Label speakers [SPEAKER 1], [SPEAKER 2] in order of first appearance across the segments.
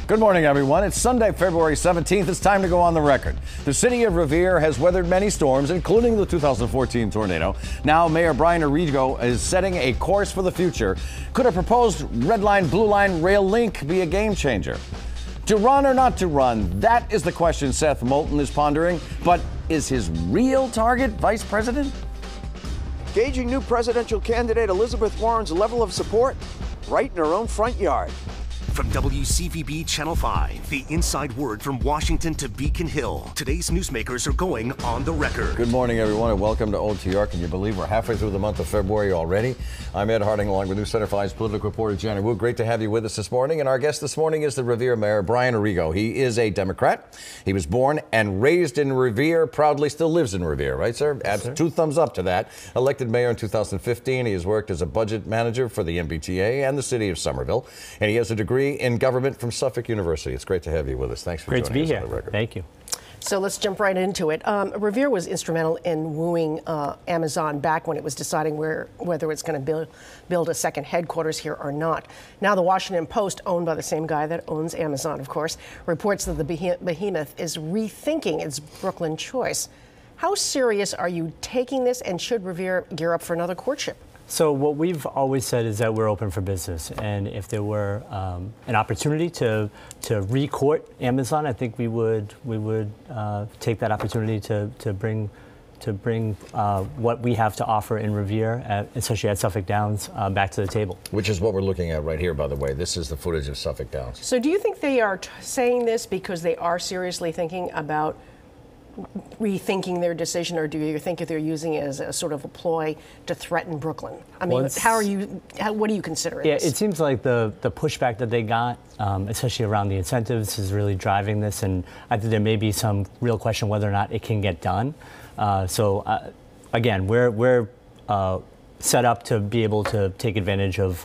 [SPEAKER 1] Good morning, everyone. It's Sunday, February 17th. It's time to go on the record. The city of Revere has weathered many storms, including the 2014 tornado. Now, Mayor Brian Arrigo is setting a course for the future. Could a proposed red line, blue line rail link be a game changer? To run or not to run? That is the question Seth Moulton is pondering. But is his real target vice president?
[SPEAKER 2] Gauging new presidential candidate Elizabeth Warren's level of support right in her own front yard.
[SPEAKER 3] From WCVB Channel 5, the inside word from Washington to Beacon Hill. Today's newsmakers are going on the record.
[SPEAKER 1] Good morning, everyone, and welcome to OTR. Can you believe we're halfway through the month of February already? I'm Ed Harding, along with News Center 5's political reporter Janet Wu. Great to have you with us this morning. And our guest this morning is the Revere Mayor, Brian Arrigo. He is a Democrat. He was born and raised in Revere, proudly still lives in Revere, right, sir?
[SPEAKER 4] Yes, sir.
[SPEAKER 1] Two thumbs up to that. Elected mayor in 2015. He has worked as a budget manager for the MBTA and the city of Somerville. And he has a degree in government from Suffolk University. It's great to have you with us. Thanks for
[SPEAKER 4] joining us. Great to be here.
[SPEAKER 1] On the record.
[SPEAKER 4] Thank you.
[SPEAKER 5] So let's jump right into it. Revere was instrumental in wooing Amazon back when it was deciding whether it's going to build a second headquarters here or not. Now the Washington Post, owned by the same guy that owns Amazon, of course, reports that the behemoth is rethinking its Brooklyn choice. How serious are you taking this, and should Revere gear up for another courtship?
[SPEAKER 4] So what we've always said is that we're open for business, and if there were an opportunity to re-court Amazon, I think we would take that opportunity to bring what we have to offer in Revere, especially at Suffolk Downs, back to the table.
[SPEAKER 1] Which is what we're looking at right here, by the way. This is the footage of Suffolk Downs.
[SPEAKER 5] So do you think they are saying this because they are seriously thinking about rethinking their decision, or do you think if they're using it as a sort of a ploy to threaten Brooklyn? I mean, what do you consider it?
[SPEAKER 4] Yeah, it seems like the pushback that they got, especially around the incentives, is really driving this, and I think there may be some real question whether or not it can get done. Again, we're set up to be able to take advantage of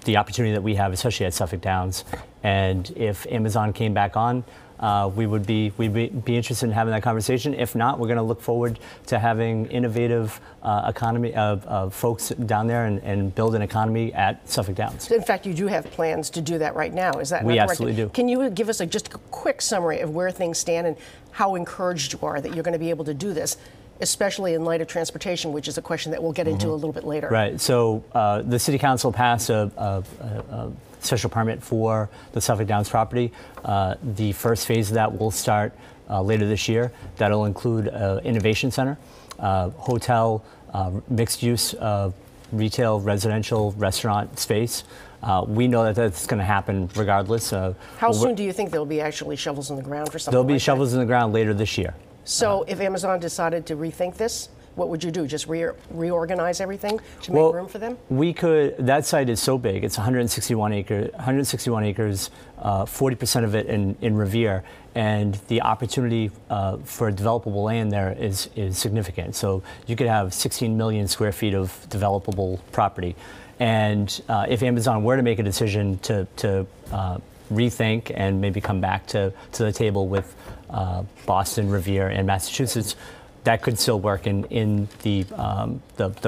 [SPEAKER 4] the opportunity that we have, especially at Suffolk Downs. And if Amazon came back on, we'd be interested in having that conversation. If not, we're going to look forward to having innovative economy of folks down there and build an economy at Suffolk Downs.
[SPEAKER 5] In fact, you do have plans to do that right now. Is that
[SPEAKER 4] we absolutely do?
[SPEAKER 5] Can you give us just a quick summary of where things stand and how encouraged you are that you're going to be able to do this, especially in light of transportation, which is a question that we'll get into a little bit later?
[SPEAKER 4] Right. So the City Council passed a special permit for the Suffolk Downs property. The first phase of that will start later this year. That'll include innovation center, hotel, mixed use, retail, residential, restaurant space. We know that that's going to happen regardless.
[SPEAKER 5] How soon do you think there'll be actually shovels in the ground for something
[SPEAKER 4] There'll be
[SPEAKER 5] like
[SPEAKER 4] shovels in the ground later this year.
[SPEAKER 5] So if Amazon decided to rethink this, what would you do? Just reorganize everything to make room for them?
[SPEAKER 4] We could. That site is so big. It's 161 acres, 40% of it in Revere, and the opportunity for developable land there is significant. So you could have 16 million square feet of developable property. And if Amazon were to make a decision to rethink and maybe come back to the table with Boston, Revere, and Massachusetts, that could still work in the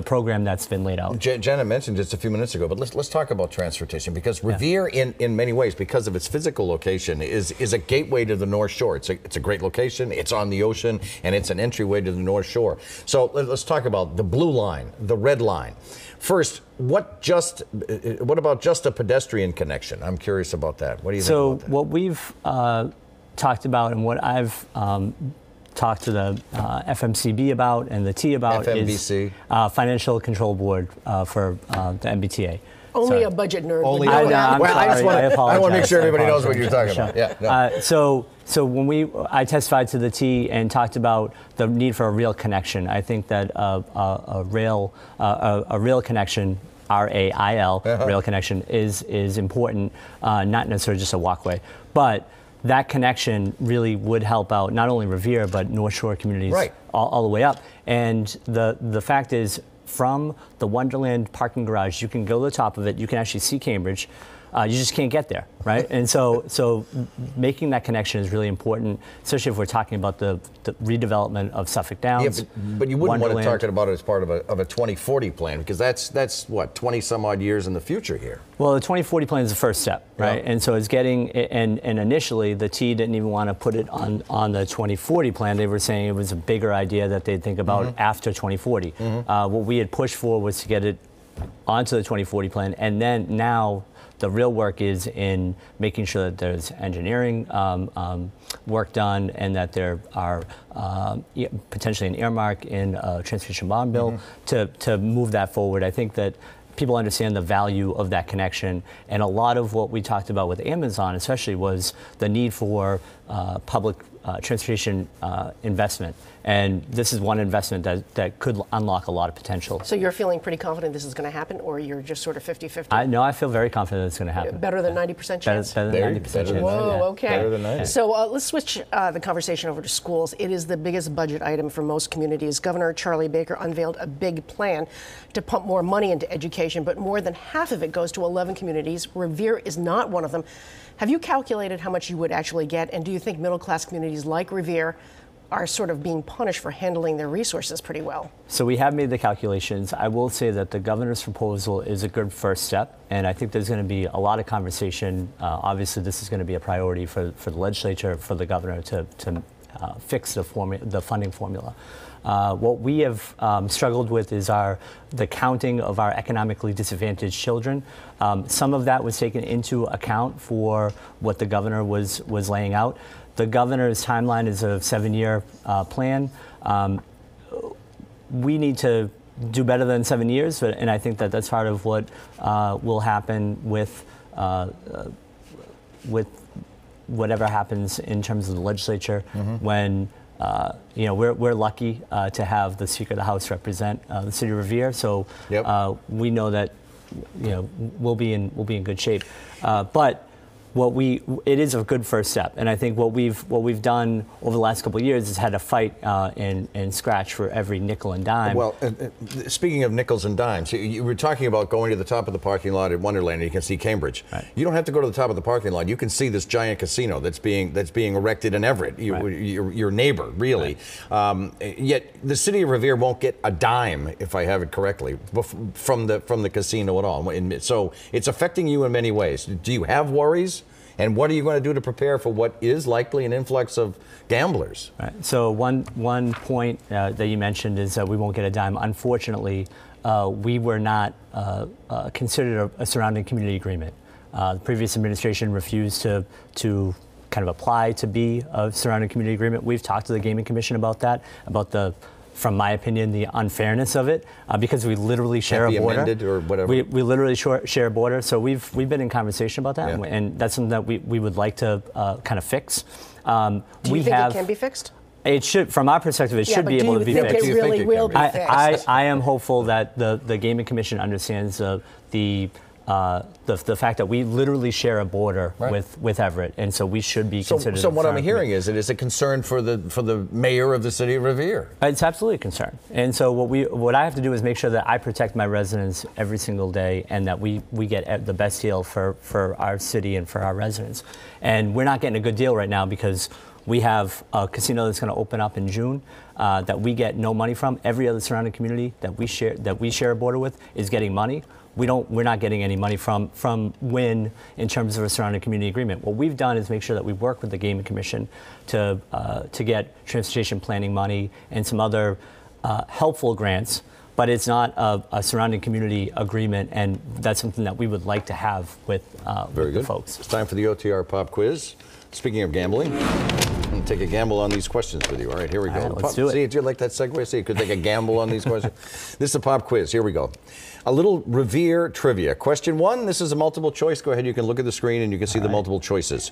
[SPEAKER 4] program that's been laid out.
[SPEAKER 1] Janet mentioned just a few minutes ago, but let's talk about transportation, because Revere, in many ways, because of its physical location, is a gateway to the North Shore. It's a great location. It's on the ocean, and it's an entryway to the North Shore. So let's talk about the blue line, the red line. First, what about just a pedestrian connection? I'm curious about that. What do you think about that?
[SPEAKER 4] So what we've talked about, and what I've talked to the FMCB about and the T about
[SPEAKER 1] FMBC?
[SPEAKER 4] Is Financial Control Board for the MBTA.
[SPEAKER 5] Only a budget nerd.
[SPEAKER 1] Only
[SPEAKER 5] would know that.
[SPEAKER 1] I want to make sure everybody knows what you're talking about. Yeah. No.
[SPEAKER 4] So when I testified to the T and talked about the need for a rail connection, I think that a rail connection, RAIL, rail connection, is important, not necessarily just a walkway, but that connection really would help out not only Revere but North Shore communities all the way up. And the fact is, from the Wonderland parking garage, you can go to the top of it. You can actually see Cambridge. you just can't get there, right? And so making that connection is really important, especially if we're talking about the redevelopment of Suffolk Downs.
[SPEAKER 1] Yeah, but you wouldn't want to
[SPEAKER 4] Wonderland.
[SPEAKER 1] talk about it as part of a 2040 plan, because that's what, 20 some odd years in the future here.
[SPEAKER 4] Well, the 2040 plan is the first step, right?
[SPEAKER 1] Yeah.
[SPEAKER 4] And so it's getting, and initially the T didn't even want to put it on the 2040 plan. They were saying it was a bigger idea that they'd think about after 2040. What we had pushed for was to get it onto the 2040 plan, and then now the real work is in making sure that there's engineering work done, and that there are potentially an earmark in a transportation bond bill to move that forward. I think that people understand the value of that connection, and a lot of what we talked about with Amazon especially was the need for public transportation investment. And this is one investment that could unlock a lot of potential.
[SPEAKER 5] So you're feeling pretty confident this is going to happen, or you're just sort of 50-50?
[SPEAKER 4] No, I feel very confident it's going to happen.
[SPEAKER 5] Better than 90% chance?
[SPEAKER 4] Better than 90% chance.
[SPEAKER 5] Whoa,
[SPEAKER 4] Yeah.
[SPEAKER 5] okay.
[SPEAKER 1] Better than 90.
[SPEAKER 5] So let's switch the conversation over to schools. It is the biggest budget item for most communities. Governor Charlie Baker unveiled a big plan to pump more money into education, but more than half of it goes to 11 communities. Revere is not one of them. Have you calculated how much you would actually get, and do you think middle-class communities like Revere are sort of being punished for handling their resources pretty well?
[SPEAKER 4] So we have made the calculations. I will say that the governor's proposal is a good first step, and I think there's going to be a lot of conversation. Obviously, this is going to be a priority for the legislature, for the governor to fix the funding formula. What we have struggled with is the counting of our economically disadvantaged children. Some of that was taken into account for what the governor was laying out. The governor's timeline is a 7-year plan. We need to do better than 7 years, and I think that that's part of what will happen with whatever happens in terms of the legislature when we're lucky to have the Speaker of the House represent the city of Revere. So we know that we'll be in good shape. But it is a good first step, and I think what we've done over the last couple of years is had to fight and scratch for every nickel and dime.
[SPEAKER 1] Well, speaking of nickels and dimes, you were talking about going to the top of the parking lot at Wonderland, and you can see Cambridge.
[SPEAKER 4] Right.
[SPEAKER 1] You don't have to go to the top of the parking lot. You can see this giant casino that's being erected in Everett. Your neighbor, really. Right. Yet the city of Revere won't get a dime, if I have it correctly, from the casino at all. So it's affecting you in many ways. Do you have worries? And what are you going to do to prepare for what is likely an influx of gamblers? Right.
[SPEAKER 4] So one point that you mentioned is that we won't get a dime. Unfortunately, we were not considered a surrounding community agreement. The previous administration refused to kind of apply to be a surrounding community agreement. We've talked to the Gaming Commission about that, from my opinion, the unfairness of it, because we literally share a border.
[SPEAKER 1] Amended or whatever.
[SPEAKER 4] We literally share a border, so we've been in conversation about that, and that's something that we would like to kind of fix.
[SPEAKER 5] Do you think it can be fixed?
[SPEAKER 4] It should, from our perspective, it should be able to be fixed.
[SPEAKER 5] But do you think it really will be fixed?
[SPEAKER 4] I am hopeful that the Gaming Commission understands the fact that we literally share a border with Everett, and so we should be considered.
[SPEAKER 1] So what I'm hearing is it is a concern for the mayor of the city of Revere.
[SPEAKER 4] It's absolutely a concern, and so what I have to do is make sure that I protect my residents every single day, and that we get the best deal for our city and for our residents. And we're not getting a good deal right now because we have a casino that's going to open up in June that we get no money from. Every other surrounding community that we share a border with is getting money. We're not getting any money from Wynn in terms of a surrounding community agreement. What we've done is make sure that we work with the Gaming Commission to get transportation planning money and some other helpful grants, but it's not a surrounding community agreement, and that's something that we would like to have with the folks.
[SPEAKER 1] It's time for the OTR Pop Quiz. Speaking of gambling, I'm going to take a gamble on these questions with you. All right, here we go.
[SPEAKER 4] Let's do it.
[SPEAKER 1] See, do you like that segue? See, you could take a gamble on these questions. This is a pop quiz. Here we go. A little Revere trivia. Question 1, this is a multiple choice. Go ahead, you can look at the screen and you can see the multiple choices.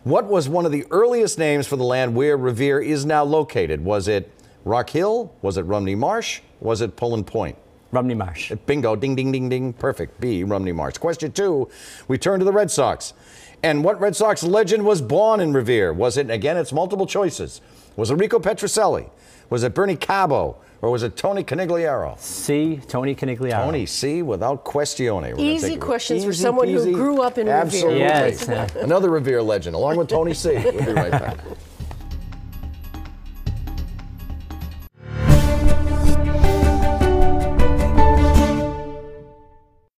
[SPEAKER 1] What was one of the earliest names for the land where Revere is now located? Was it Rock Hill? Was it Rumney Marsh? Was it Pullen Point?
[SPEAKER 4] Rumney Marsh.
[SPEAKER 1] Bingo, ding, ding, ding, ding. Perfect. B, Rumney Marsh. Question 2, we turn to the Red Sox. And what Red Sox legend was born in Revere? Was it, again, it's multiple choices. Was it Rico Petrocelli? Was it Bernie Cabo? or was it Tony Canigliaro?
[SPEAKER 4] C. Tony Canigliaro.
[SPEAKER 1] Tony C. without questione.
[SPEAKER 5] Easy questions for someone who grew up in Revere.
[SPEAKER 1] Absolutely.
[SPEAKER 4] Yes.
[SPEAKER 1] Another Revere legend, along with Tony C. We'll be right back.